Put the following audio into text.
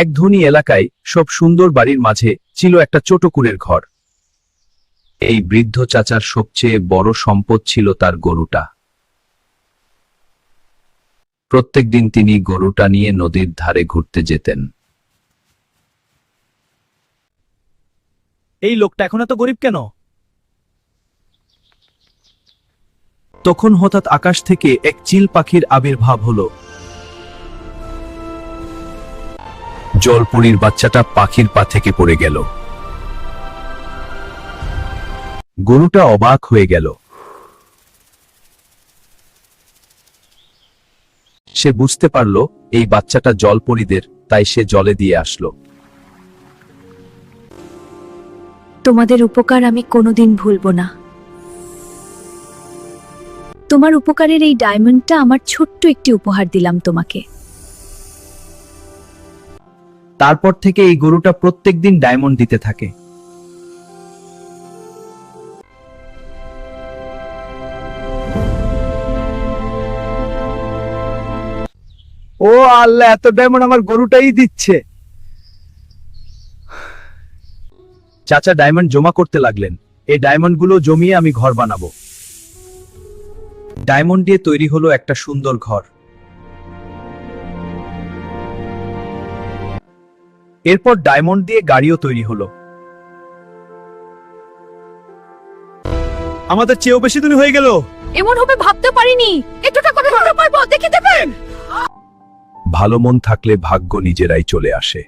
এক ধনী এলাকায় সব সুন্দর বাড়ির মাঝে ছিল একটা ছোট কুঁড়ের ঘর। এই বৃদ্ধ চাচার সবচেয়ে বড় সম্পদ ছিল তার গরুটা। প্রত্যেকদিন তিনি গরুটা নিয়ে নদীর ধারে ঘুরতে যেতেন। এই লোকটা এখন এত গরিব কেন? তখন হঠাৎ আকাশ থেকে এক চিল পাখির আবির্ভাব হলো। জলপরীর বাচ্চাটা পাখির পা থেকে পড়ে গেল। গরুটা অবাক হয়ে গেল। সে বুঝতে পারল এই বাচ্চাটা জলপরীদের, তাই সে জলে দিয়ে আসলো। তোমাদের উপকার আমি কোনোদিন ভুলব না। তোমার উপকারের এই ডায়মন্ডটা আমার ছোট্ট একটি উপহার দিলাম তোমাকে। তারপর থেকে এই গরুটা প্রত্যেকদিন ডায়মন্ড দিতে থাকে। ও আল্লাহ, এত ডায়মন্ড আমার গরুটাই দিচ্ছে। চাচা ডায়মন্ড জমা করতে লাগলেন। এই ডায়মন্ডগুলো জমিয়ে আমি ঘর বানাবো। ডায়মন্ড দিয়ে তৈরি হলো একটা সুন্দর ঘর। এরপর ডায়মন্ড দিয়ে গাড়িও তৈরি হলো। আমাদের চেয়েও বেশি দিন হয়ে গেল। এমন হবে ভাবতে পারিনি। এতটা কথা পারবো দেখে দেবেন। ভালো মন থাকলে ভাগ্য নিজেরাই চলে আসে।